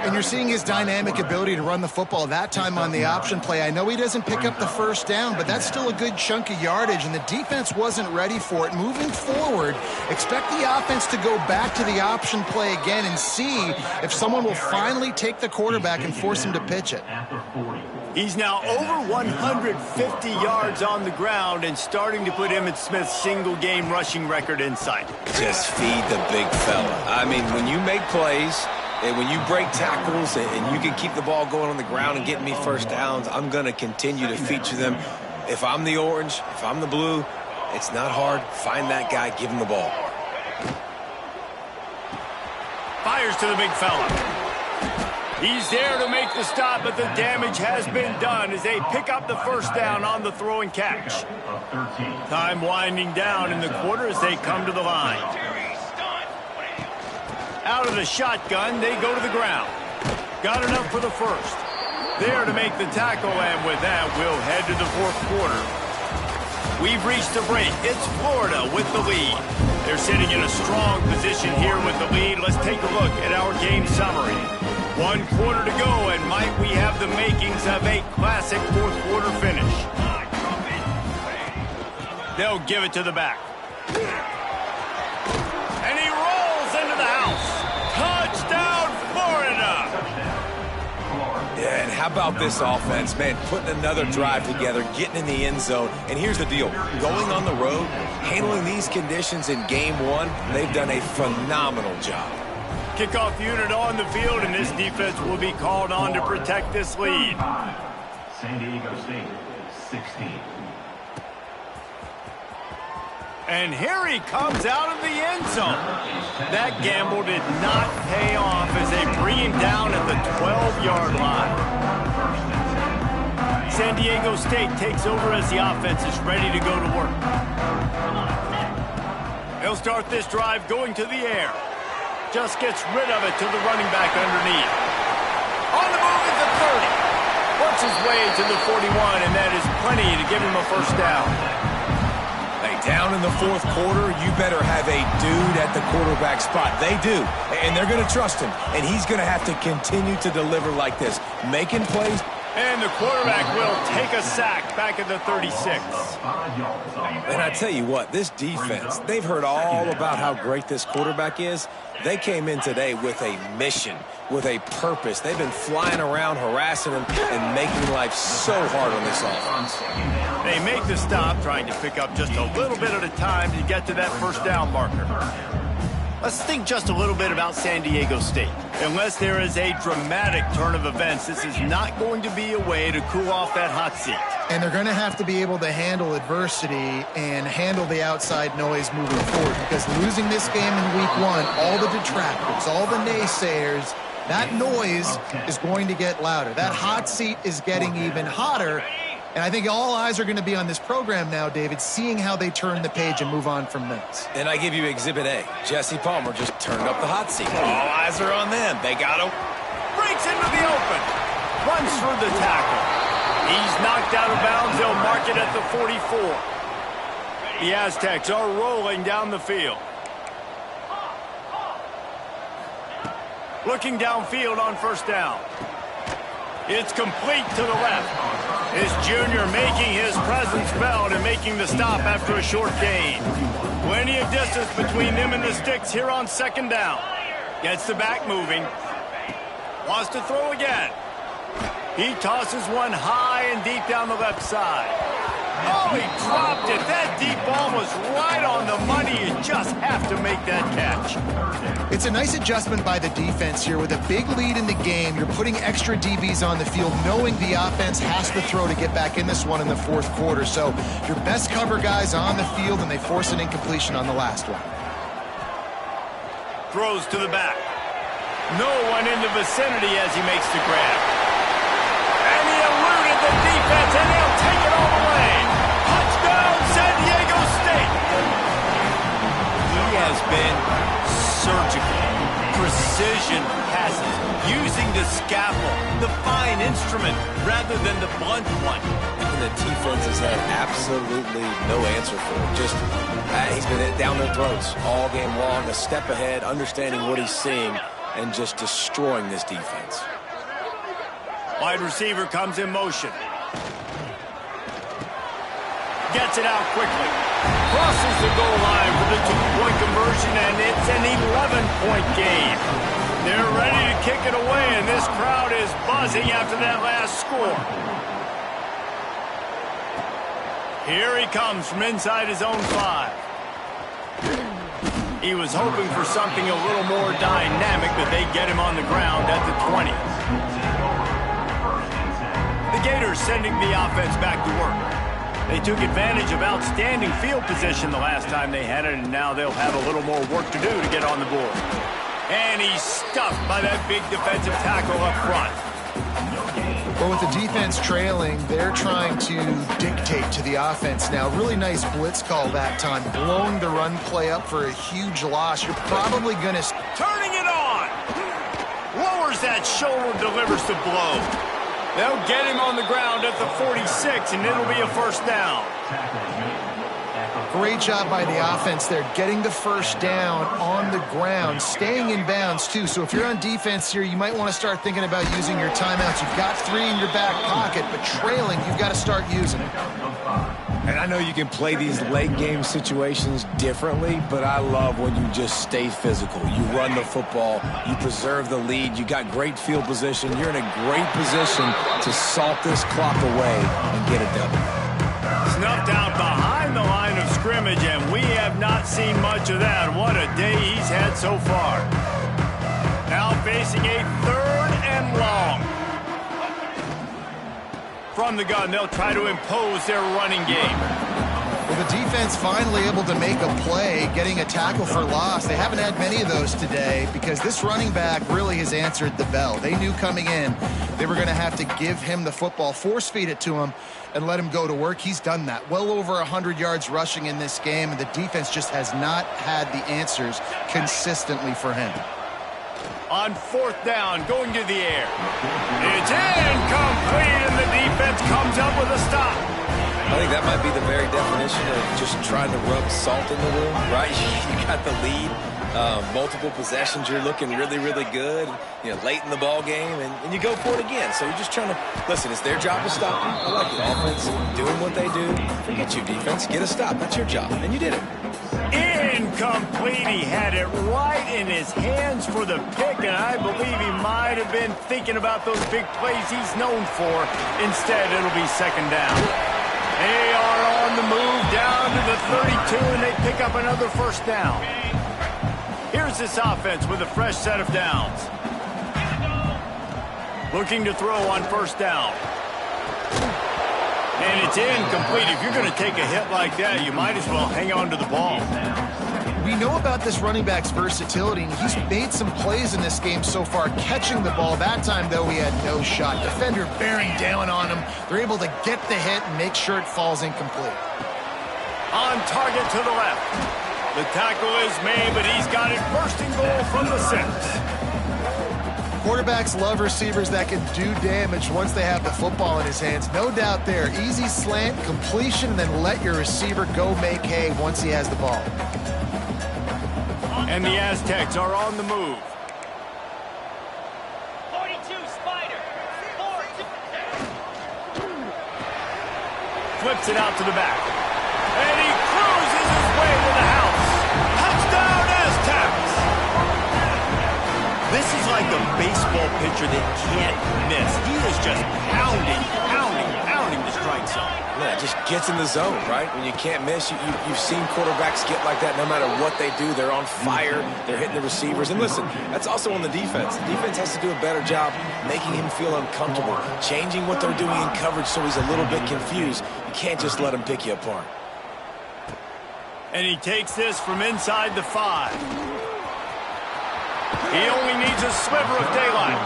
And you're seeing his dynamic ability to run the football, that time on the option play. I know he doesn't pick up the first down, but that's still a good chunk of yardage, and the defense wasn't ready for it. Moving forward, expect the offense to go back to the option play again and see if someone will finally take the quarterback and force him to pitch it. He's now over 150 yards on the ground and starting to put Emmitt Smith's single-game rushing record in sight. Just feed the big fella. I mean, when you make plays, and when you break tackles and you can keep the ball going on the ground and get me first downs, I'm going to continue to feature them. If I'm the orange, if I'm the blue, it's not hard. Find that guy, give him the ball. Fires to the big fella. He's there to make the stop, but the damage has been done as they pick up the first down on the throw and catch. Time winding down in the quarter as they come to the line. Out of the shotgun, they go to the ground. Got enough for the first. There to make the tackle, and with that, we'll head to the fourth quarter. We've reached the break. It's Florida with the lead. They're sitting in a strong position here with the lead. Let's take a look at our game summary. 1 quarter to go, and might we have the makings of a classic fourth quarter finish. They'll give it to the back. And he rolls into the house. Touchdown, Florida! Yeah, and how about this offense, man? Putting another drive together, getting in the end zone. And here's the deal. Going on the road, handling these conditions in game one, they've done a phenomenal job. Kickoff unit on the field, and this defense will be called on to protect this lead. San Diego State, 16. And here he comes out of the end zone. That gamble did not pay off as they bring him down at the 12-yard line. San Diego State takes over as the offense is ready to go to work. They'll start this drive going to the air. Just gets rid of it to the running back underneath. On the move at the 30. Works his way to the 41, and that is plenty to give him a first down. Down in the fourth quarter, you better have a dude at the quarterback spot. They do, and they're going to trust him, and he's going to have to continue to deliver like this, making plays And the quarterback will take a sack back at the 36. And I tell you what, this defense, they've heard all about how great this quarterback is. They came in today with a mission, with a purpose. They've been flying around, harassing him, and making life so hard on this offense. They make the stop, trying to pick up just a little bit at a time to get to that first down marker. Let's think just a little bit about San Diego State. Unless there is a dramatic turn of events, this is not going to be a way to cool off that hot seat. And they're going to have to be able to handle adversity and handle the outside noise moving forward, because losing this game in week 1, all the detractors, all the naysayers, that noise is going to get louder. That hot seat is getting even hotter. And I think all eyes are going to be on this program now, David, seeing how they turn the page and move on from this. And I give you Exhibit A. Jesse Palmer just turned up the hot seat. All eyes are on them. They got him. Breaks into the open. Runs through the tackle. He's knocked out of bounds. They'll mark it at the 44. The Aztecs are rolling down the field. Looking downfield on first down. It's complete to the left. His junior making his presence felt and making the stop after a short gain. Plenty of distance between them and the sticks here on second down. Gets the back moving. Wants to throw again. He tosses one high and deep down the left side. Oh, he dropped it. That deep ball was right on the money. You just have to make that catch. It's a nice adjustment by the defense here. With a big lead in the game, you're putting extra DBs on the field, knowing the offense has to throw to get back in this one in the fourth quarter. So your best cover guys on the field, and they force an incompletion on the last one. Throws to the back. No one in the vicinity as he makes the grab. And he eluded the defense, and he'll take it all the way. Touchdown, San Diego State. He has been surgical, precision passes, using the scalpel, the fine instrument, rather than the blunt one. And the defense has had absolutely no answer for it. Just, he's been down their throats all game long, a step ahead, understanding what he's seeing, and just destroying this defense. Wide receiver comes in motion. Gets it out quickly. Crosses the goal line for the 2-point conversion, and it's an 11-point game. They're ready to kick it away, and this crowd is buzzing after that last score. Here he comes from inside his own 5. He was hoping for something a little more dynamic, but they get him on the ground at the 20. The Gators sending the offense back to work. They took advantage of outstanding field position the last time they had it, and now they'll have a little more work to do to get on the board. And he's stuffed by that big defensive tackle up front. Well, with the defense trailing, they're trying to dictate to the offense now. Really nice blitz call that time, blowing the run play up for a huge loss. You're probably going to... Turning it on! Lowers that shoulder, delivers the blow. They'll get him on the ground at the 46, and it'll be a first down. Great job by the offense there, getting the first down on the ground, staying in bounds, too. So if you're on defense here, you might want to start thinking about using your timeouts. You've got 3 in your back pocket, but trailing, you've got to start using it. And I know you can play these late-game situations differently, but I love when you just stay physical. You run the football, you preserve the lead, you got great field position. You're in a great position to salt this clock away and get it done. Snuffed out behind the line of scrimmage, and we have not seen much of that. What a day he's had so far. Now facing a 3rd and long. From the gun, they'll try to impose their running game. Well, the defense finally able to make a play, getting a tackle for loss. They haven't had many of those today because this running back really has answered the bell. They knew coming in they were going to have to give him the football, force feed it to him, and let him go to work. He's done that. Well over 100 yards rushing in this game, and the defense just has not had the answers consistently for him. On 4th down, going to the air. It's incomplete, and the defense comes up with a stop. I think that might be the very definition of just trying to rub salt in the wound, right? You got the lead, Multiple possessions, you're looking really, really good, you know, late in the ball game, and you go for it again. So you're just trying to, listen, it's their job to stop you. I like it. Offense, doing what they do. Forget you, defense. Get a stop. That's your job, and you did it. Incomplete. He had it right in his hands for the pick, and I believe he might have been thinking about those big plays he's known for. Instead, it'll be second down. They are on the move down to the 32, and they pick up another first down. Here's this offense with a fresh set of downs. Looking to throw on first down. And it's incomplete. If you're going to take a hit like that, you might as well hang on to the ball. We know about this running back's versatility, and he's made some plays in this game so far catching the ball. That time, though, he had no shot. Defender bearing down on him. They're able to get the hit and make sure it falls incomplete. On target to the left. The tackle is made, but he's got it first and goal from the 6. Quarterbacks love receivers that can do damage once they have the football in his hands. No doubt there. Easy slant, completion, and then let your receiver go make hay once he has the ball. And the Aztecs are on the move. 42 Spider. 4-2. Flips it out to the back. And he cruises his way to the house. Touchdown, Aztecs! This is like a baseball pitcher that can't miss. He is just pounding the strike zone. Yeah, it just gets in the zone, right? When you can't miss, you've seen quarterbacks get like that no matter what they do. They're on fire. They're hitting the receivers. And listen, that's also on the defense. The defense has to do a better job making him feel uncomfortable, changing what they're doing in coverage so he's a little bit confused. You can't just let him pick you apart. And he takes this from inside the 5. He only needs a sliver of daylight.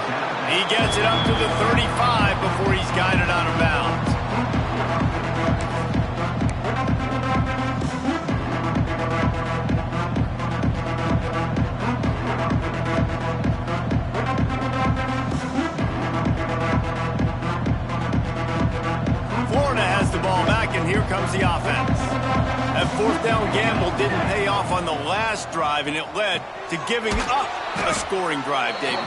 He gets it up to the 35 before he's guided out of bounds. Florida has the ball back, and here comes the offense. That fourth down gamble didn't pay off on the last drive, and it led to giving up a scoring drive, David.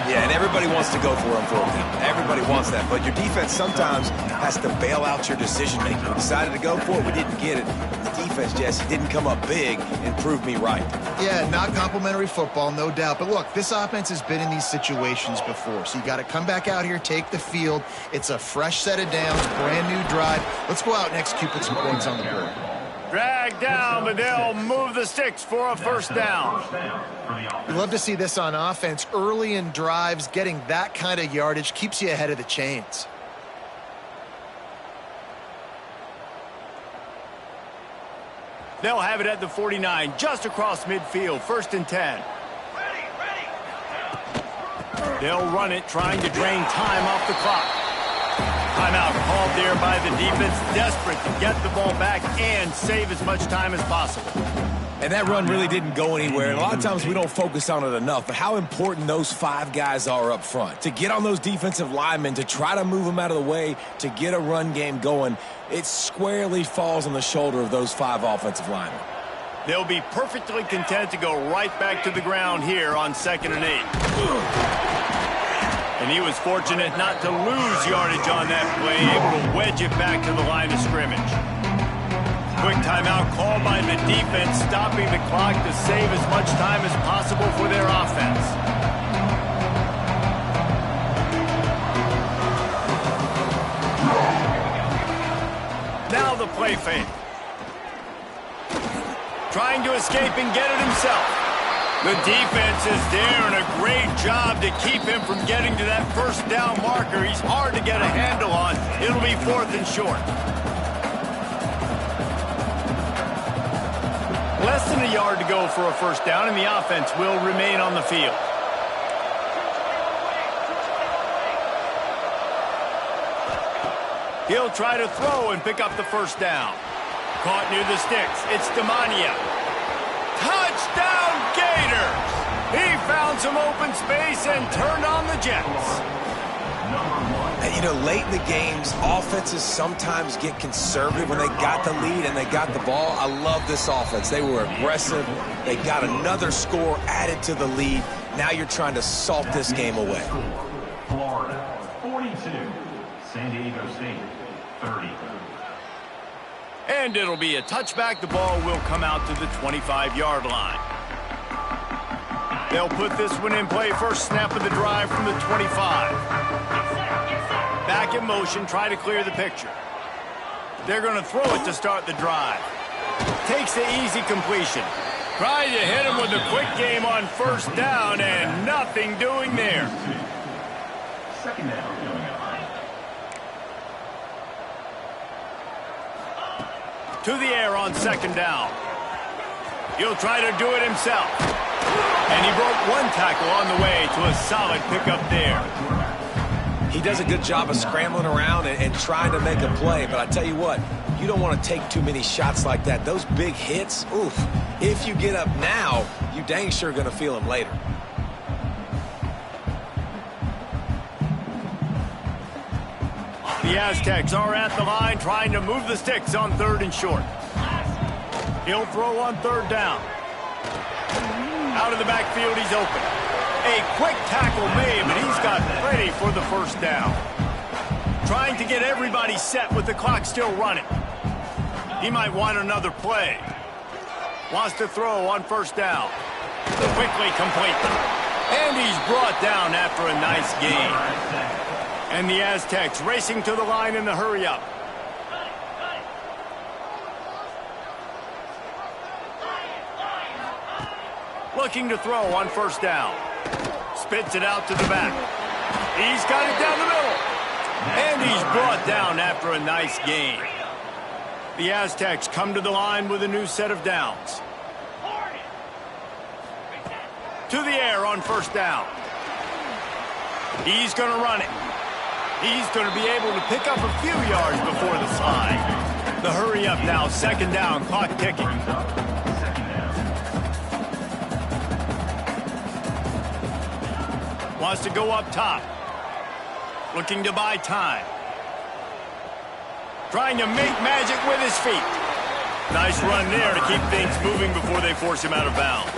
Yeah, and everybody wants to go for it on fourth down. Everybody wants that, but your defense sometimes has to bail out your decision-making. We decided to go for it, we didn't get it. The defense, Jesse, didn't come up big and prove me right. Yeah, not complimentary football, no doubt. But look, this offense has been in these situations before, so you got to come back out here, take the field. It's a fresh set of downs, brand new drive. Let's go out and execute, put some points on the board. Drag down, but they'll move the sticks for a first down. You love to see this on offense. Early in drives, getting that kind of yardage keeps you ahead of the chains. They'll have it at the 49, just across midfield, 1st and 10. They'll run it, trying to drain time off the clock. Timeout called there by the defense, desperate to get the ball back and save as much time as possible. And that run really didn't go anywhere. And a lot of times we don't focus on it enough, but how important those 5 guys are up front. To get on those defensive linemen, to try to move them out of the way, to get a run game going, it squarely falls on the shoulder of those 5 offensive linemen. They'll be perfectly content to go right back to the ground here on 2nd and 8. And he was fortunate not to lose yardage on that play, able to wedge it back to the line of scrimmage. Quick timeout called by the defense, stopping the clock to save as much time as possible for their offense. Now the play fake. Trying to escape and get it himself. The defense is there, and a great job to keep him from getting to that first down marker. He's hard to get a handle on. It'll be 4th and short. Less than a yard to go for a first down, and the offense will remain on the field. He'll try to throw and pick up the first down. Caught near the sticks. It's Demania. Touchdown, Gators! He found some open space and turned on the Jets. You know, late in the games, offenses sometimes get conservative when they got the lead and they got the ball. I love this offense. They were aggressive. They got another score added to the lead. Now you're trying to salt this game away. Florida, 42. San Diego State, 30. And it'll be a touchback. The ball will come out to the 25-yard line. They'll put this one in play. First snap of the drive from the 25. Back in motion, try to clear the picture. They're going to throw it to start the drive. Takes the easy completion. Trying to hit him with a quick game on first down, and nothing doing there. Second down coming up. To the air on second down. He'll try to do it himself. And he broke one tackle on the way to a solid pickup there. He does a good job of scrambling around and trying to make a play, but I tell you what, you don't want to take too many shots like that. Those big hits, oof. If you get up now, you dang sure going to feel them later. The Aztecs are at the line trying to move the sticks on third and short. He'll throw on third down. Out of the backfield, he's open. A quick tackle made, but he's got ready for the first down. Trying to get everybody set with the clock still running. He might want another play. Wants to throw on first down. Quickly complete. And he's brought down after a nice gain. And the Aztecs racing to the line in the hurry-up. Looking to throw on first down. Spits it out to the back. He's got it down the middle. And he's brought down after a nice gain. The Aztecs come to the line with a new set of downs. To the air on first down. He's going to run it. He's going to be able to pick up a few yards before the slide. The hurry up now, second down, clock ticking. Wants to go up top. Looking to buy time. Trying to make magic with his feet. Nice run there to keep things moving before they force him out of bounds.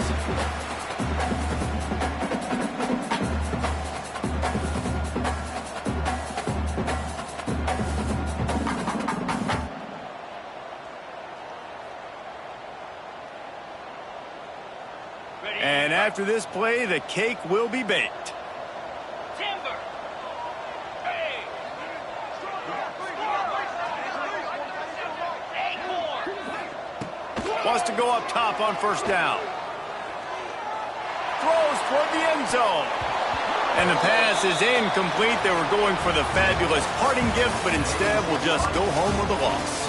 And after this play, the cake will be baked. Wants to go up top on first down. Throws toward the end zone. And the pass is incomplete. They were going for the fabulous parting gift, but instead will just go home with a loss.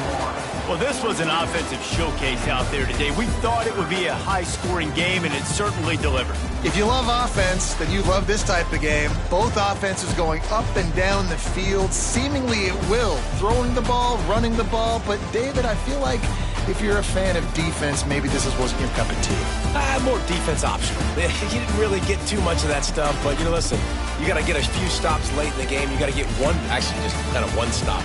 Well, this was an offensive showcase out there today. We thought it would be a high-scoring game, and it certainly delivered. If you love offense, then you love this type of game. Both offenses going up and down the field, seemingly at will. Throwing the ball, running the ball. But, David, I feel like if you're a fan of defense, maybe this wasn't your cup of tea. More defense optional. You didn't really get too much of that stuff, but, listen, you got to get a few stops late in the game. You got to get one, actually just kind of one stop.